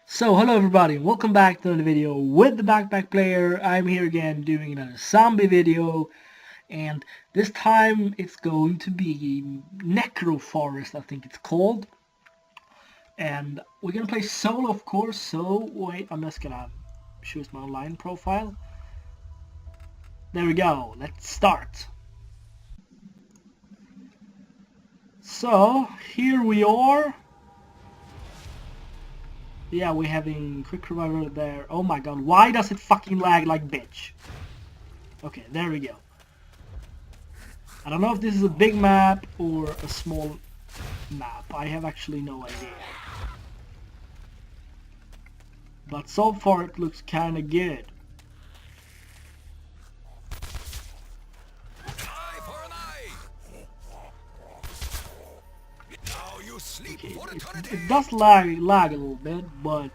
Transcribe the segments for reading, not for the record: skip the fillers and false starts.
So hello everybody and welcome back to another video with the Backpack Player. I'm here again doing another zombie video, and this time it's going to be Necro Forest, I think it's called. And we're gonna play solo, of course, so wait, I'm just gonna choose my online profile. There we go, let's start. So here we are. Yeah, we're having quick revival there. Oh my god, why does it fucking lag like bitch? Okay, there we go. I don't know if this is a big map or a small map. I have actually no idea. But so far it looks kinda good. Okay, it does lag a little bit, but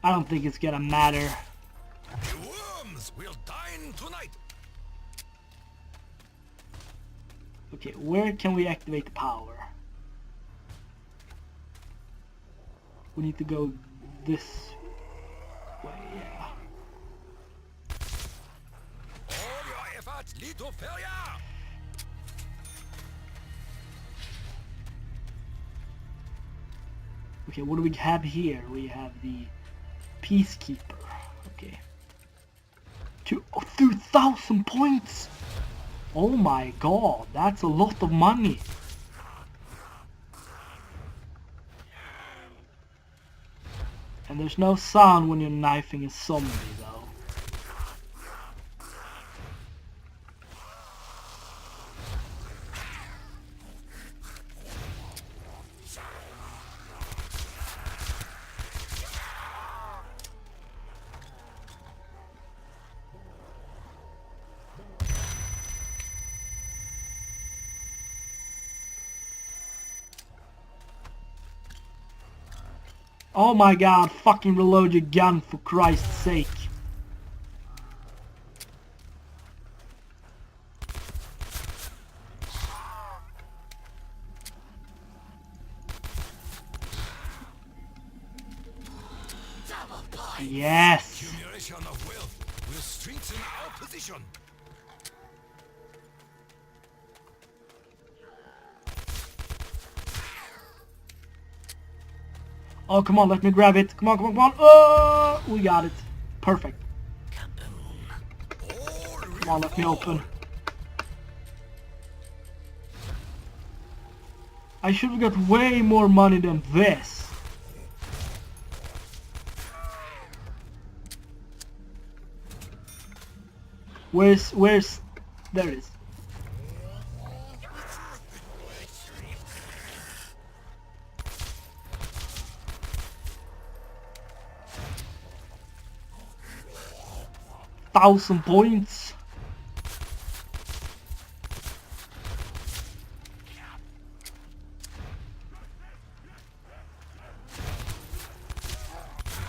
I don't think it's gonna matter. The worms will dine tonight. Okay, where can we activate the power? We need to go this way, yeah. All your efforts lead to failure. Okay, what do we have here? We have the Peacekeeper. Okay. 2,000 points! Oh my god, that's a lot of money. And there's no sound when you're knifing a zombie though. Oh my god, fucking reload your gun for Christ's sake. Yes! Accumulation of wealth will strengthen our position. Oh, come on, let me grab it. Come on, come on, come on. Oh, we got it. Perfect. Come on, let me open. I should have got way more money than this. Where's, there it is. Thousand points.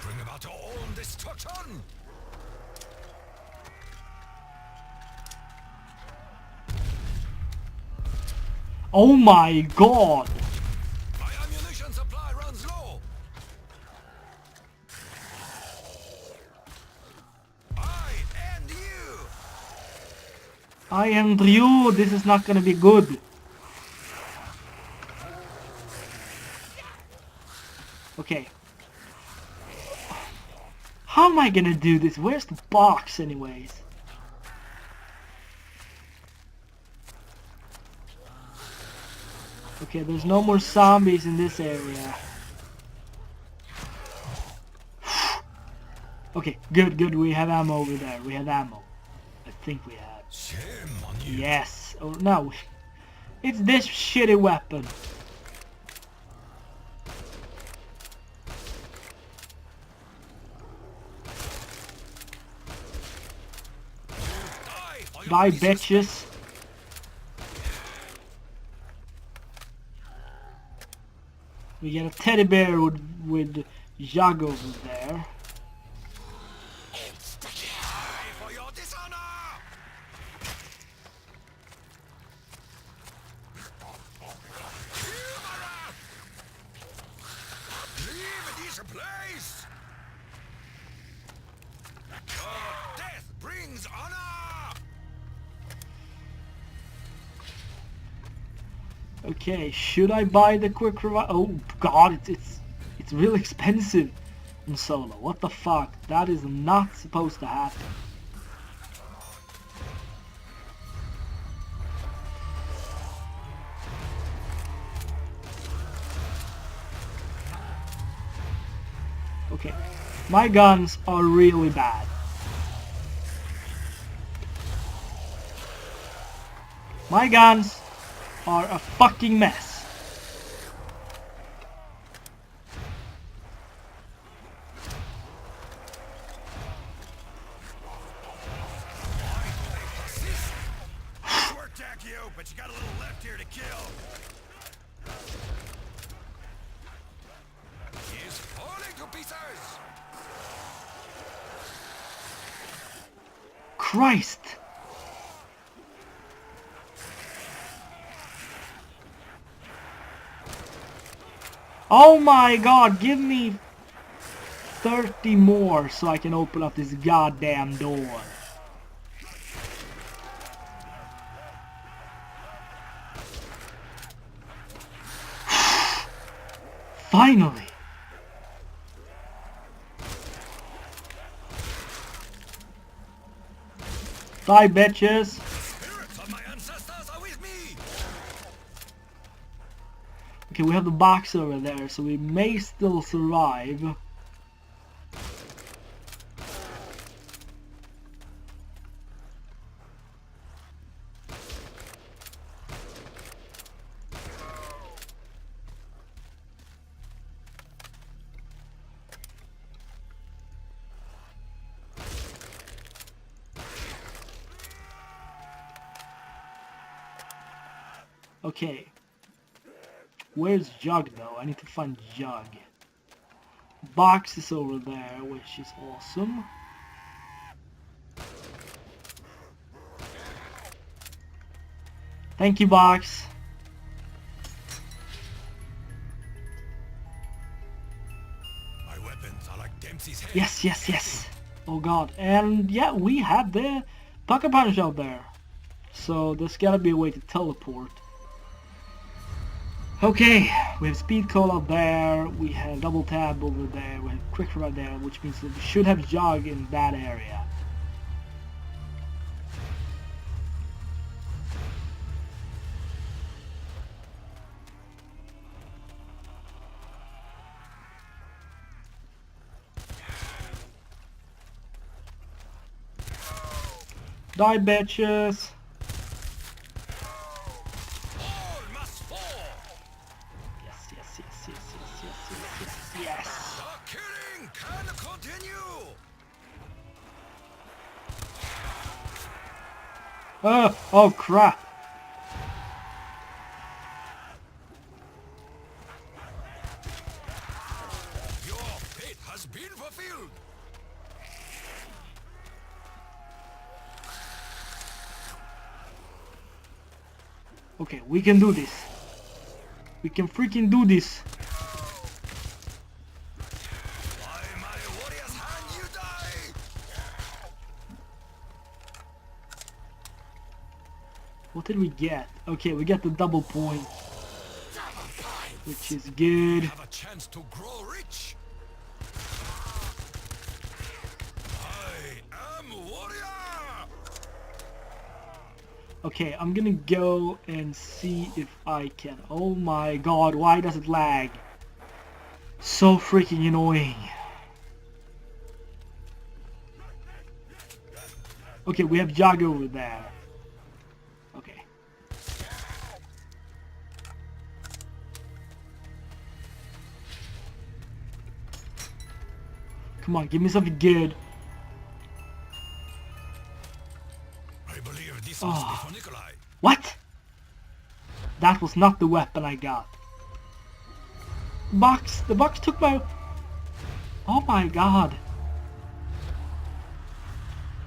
Bring about your own destruction. Oh my god. My ammunition supply runs low. I and you. I am Ryu. This is not gonna be good. Okay. How am I gonna do this? Where's the box anyways? Okay, there's no more zombies in this area. Okay, good. We have ammo over there. We have ammo. I think we have. Shame on you. Yes. Oh, no. It's this shitty weapon. Die for your Bye, business. bitches. We get a teddy bear with Jagos there. Die for your dishonor. Leave these place! Your death brings honor! Okay, should I buy the quick revive? Oh god, it's really expensive in solo. What the fuck? That is not supposed to happen. Okay, my guns are really bad. My guns are a fucking mess. Short tack you, but you got a little left here to kill. He's falling to pieces! Christ! Oh my god, give me 30 more so I can open up this goddamn door. Finally! Die, bitches! Spirits of my ancestors are with me! Okay, we have the box over there, so we may still survive. Okay. Where's Jug though? I need to find Jug. Box is over there, which is awesome. Thank you, Box. My weapons are like Dempsey's head. Yes, yes, yes. Oh god. And yeah, we have the Pucker Punch out there. So there's gotta be a way to teleport. Okay, we have Speed Call out there, we have Double Tab over there, we have Quick Revive there, which means that we should have Jog in that area. Die, bitches! All must fall! Yes, yes, yes, yes, yes, yes, yes, yes, yes. The killing can continue! Oh crap! Your fate has been fulfilled! Okay, we can do this. We can freaking do this. By my warrior's hand you die! What did we get? Okay, we get the double point, which is good. Have a chance to grow rich! I am warrior! Okay, I'm gonna go and see if I can. Oh my god, why does it lag? So freaking annoying. Okay, we have Jog over there. Okay. Come on, give me something good. I believe this must be for Nikolai. What? That was not the weapon I got. The box took my... Oh my god.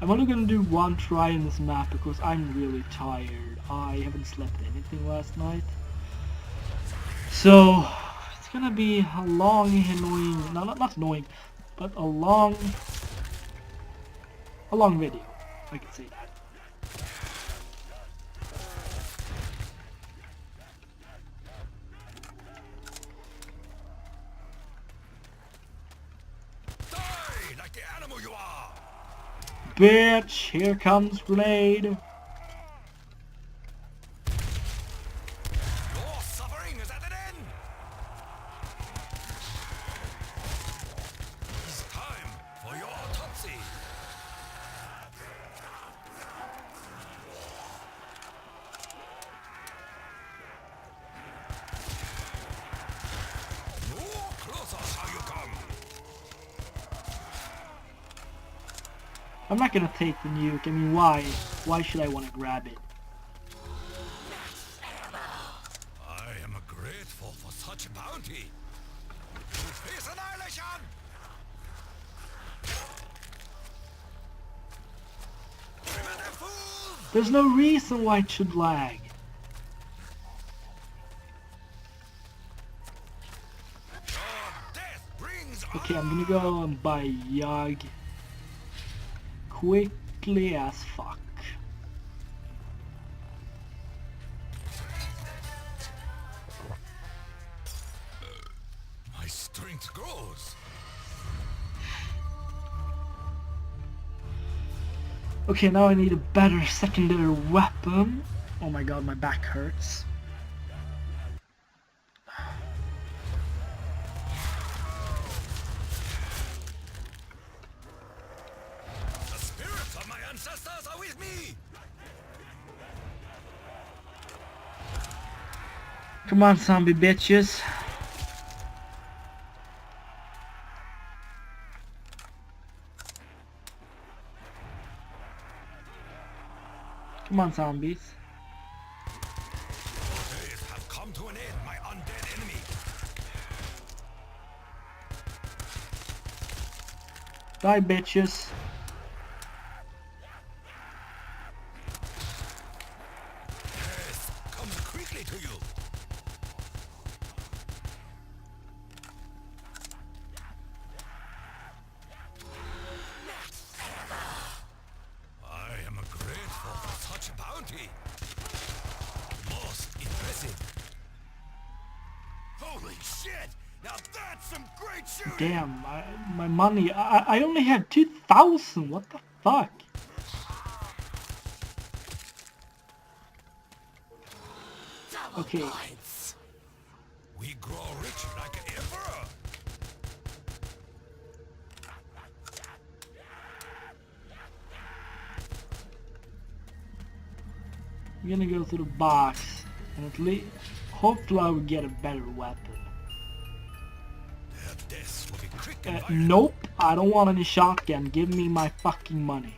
I'm only gonna do one try in this map because I'm really tired. I haven't slept anything last night. So, It's gonna be a long, annoying, no, not annoying, but a long video. I can say that. Die like the animal you are! Bitch, here comes grenade. Your suffering is at an end! It's time for your autopsy! No closer shall you come! I'm not gonna take the nuke. I mean, why? Why should I want to grab it? I am grateful for such a bounty. To face annihilation! Primitive fools! There's no reason why it should lag. Your death brings Okay, I'm gonna go and buy Yag quickly as fuck. my strength grows. Okay, now I need a better secondary weapon. Oh my god, my back hurts. The spirits of my ancestors are with me. Come on, zombie bitches. Come on, zombies. Days have come to an end, my undead enemy. Die, bitches. Death comes quickly to you. I am grateful for such a bounty. Most impressive. Holy shit! Now that's some great shooting! Damn, my money. I only have 2,000. What the fuck? Okay. Points. We grow rich like an emperor. I'm gonna go through the box and at least hopefully I will get a better weapon. Their deaths will be quick and violent. Nope, I don't want any shotgun. Give me my fucking money.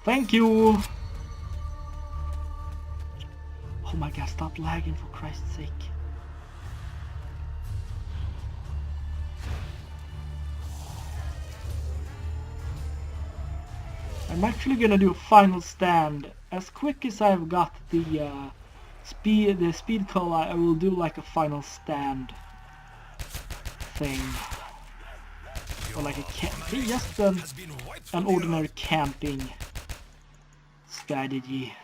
Thank you. Oh my god, stop lagging for Christ's sake. I'm actually gonna do a final stand. As quick as I've got the speed call, I will do like a final stand thing. Or like a just an ordinary camping strategy.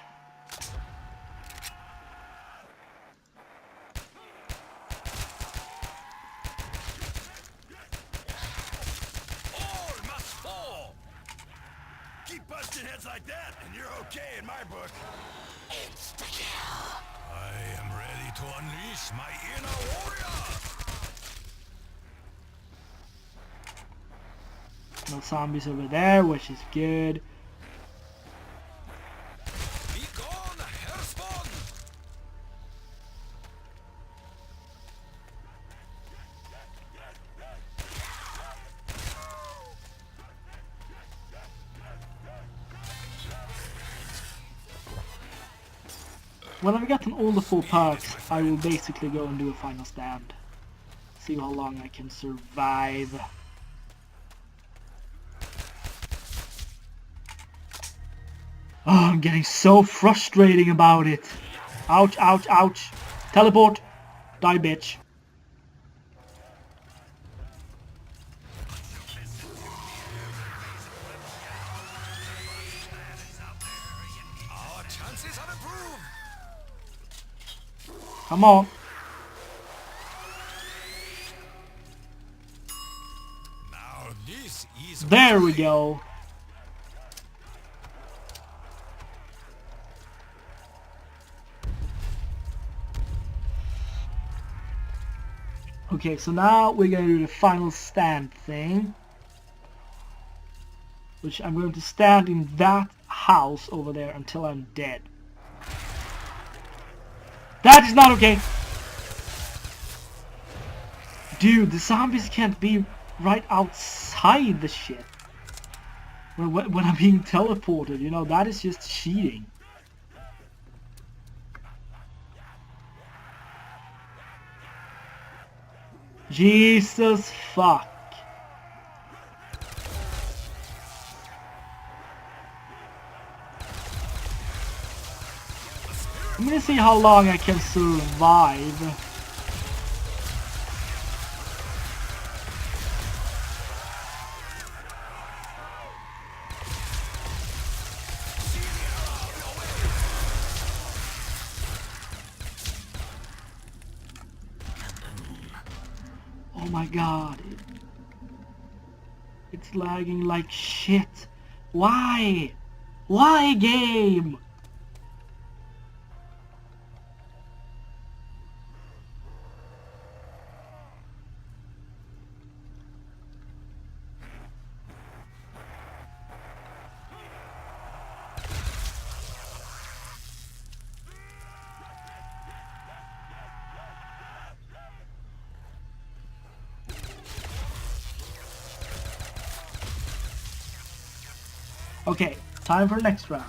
All must fall. Keep busting heads like that, and you're okay in my book. Insta-kill. I am ready to unleash my inner warrior. No zombies over there, which is good. Be gone, Hellspawn. When I've gotten all the full perks, I will basically go and do a final stand. See how long I can survive. Oh, I'm getting so frustrating about it. Ouch, ouch, ouch. Teleport. Die, bitch. Our chances have improved. Come on. Now this is There we go. Okay, so now we're gonna do the final stand thing. Which I'm going to stand in that house over there until I'm dead. That is not okay! Dude, the zombies can't be right outside the shit. When I'm being teleported, you know, that is just cheating. Jesus fuck. I'm gonna see how long I can survive. Oh my god. It's lagging like shit. Why? Why, game? Okay, time for next round.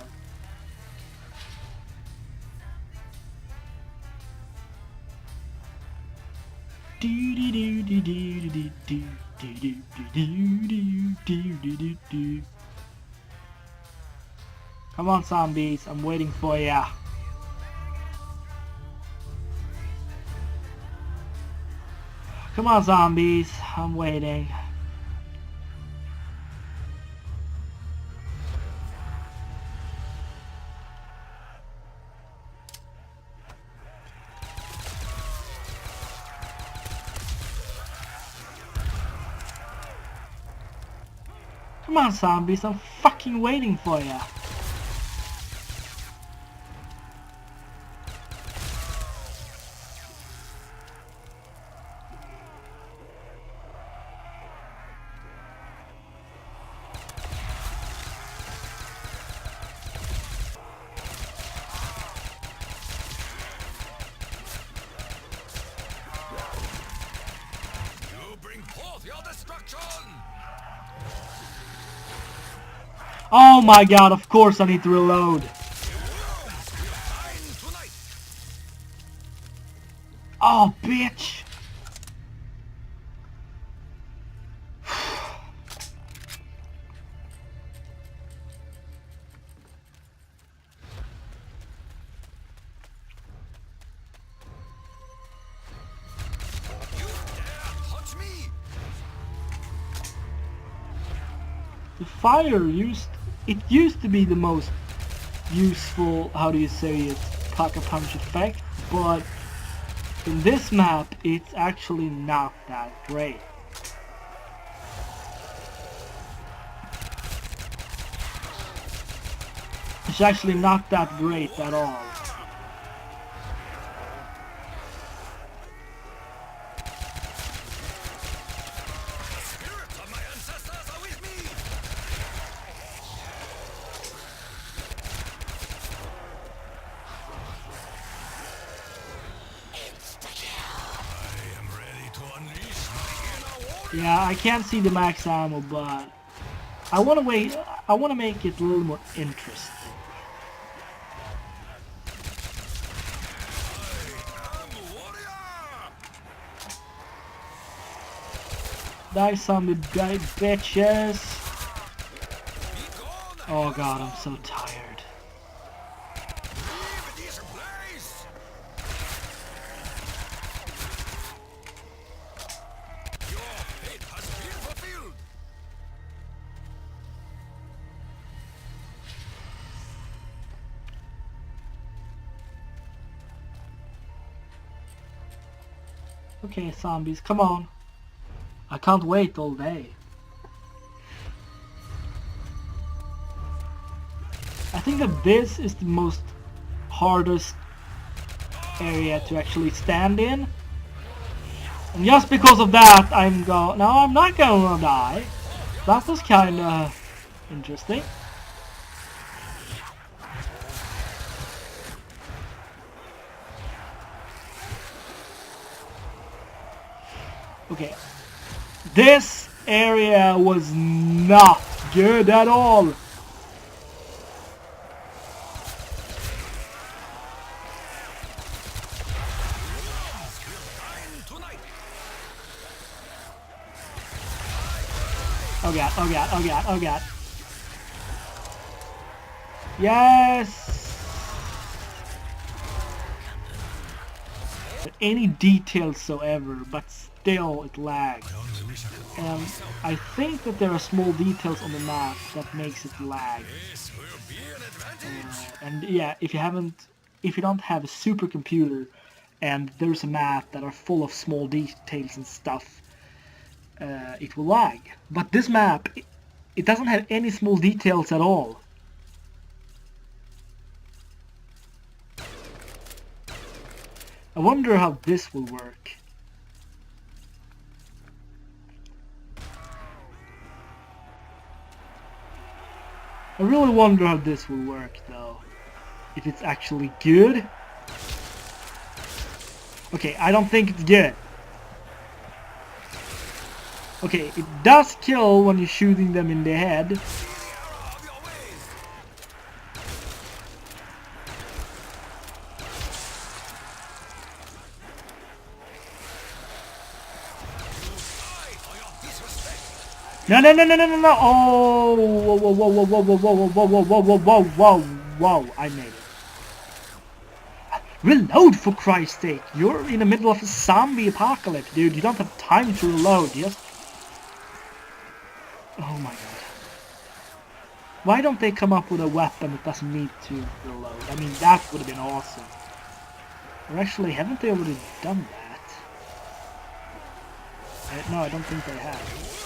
Come on, zombies, I'm waiting for ya. Come on, zombies, I'm waiting. Come on, zombies, I'm fucking waiting for ya. You bring forth your destruction. Oh my god, of course I need to reload. Oh, bitch. The fire used to be the most useful, how do you say it, pack-a-punch effect, but in this map it's actually not that great. It's actually not that great at all. Yeah, I can't see the max ammo, but I want to wait. I want to make it a little more interesting. Die, zombie bitches! Oh god, I'm so tired. Okay, zombies, come on. I can't wait all day. I think that this is the most hardest area to actually stand in. And just because of that, no, I'm not gonna die. That was kinda interesting. Okay. This area was not good at all. Oh god, oh god, oh god, oh god. Yes! Any details whatsoever, but still it lags. And I think that there are small details on the map that makes it lag. And yeah, if you don't have a supercomputer and there's a map that are full of small details and stuff, it will lag. But this map, it doesn't have any small details at all. I wonder how this will work. I really wonder how this will work though. If it's actually good. Okay, I don't think it's good. Okay, it does kill when you're shooting them in the head. No, no, no, no, no, no, no! Oh, whoa, whoa, whoa, whoa, whoa, whoa, whoa, whoa, whoa, whoa, whoa, whoa, whoa! I made it. Reload, for Christ's sake! You're in the middle of a zombie apocalypse, dude. You don't have time to reload. Just... Oh my god. Why don't they come up with a weapon that doesn't need to reload? I mean, that would have been awesome. Or actually, haven't they already done that? No, I don't think they have.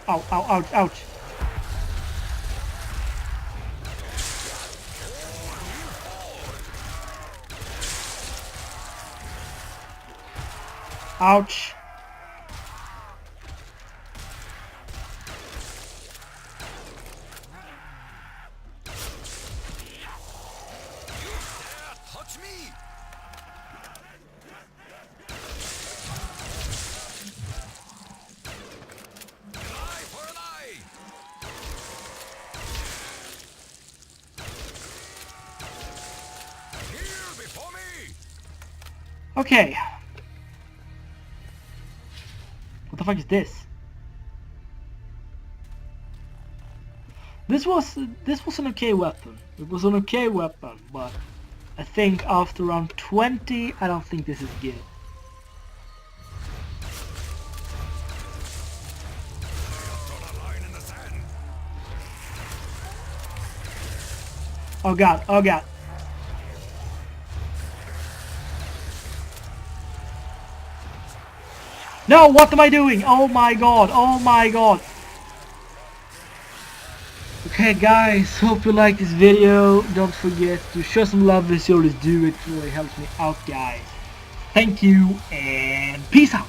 Ow, ow, ouch, ouch. Ouch. Touch me! Okay. What the fuck is this? This was an okay weapon. It was an okay weapon, but I think after round 20, I don't think this is good. Oh god, oh god. No, what am I doing? Oh my god, oh my god. Okay guys, hope you like this video. Don't forget to show some love as you always do. It really helps me out guys. Thank you and peace out.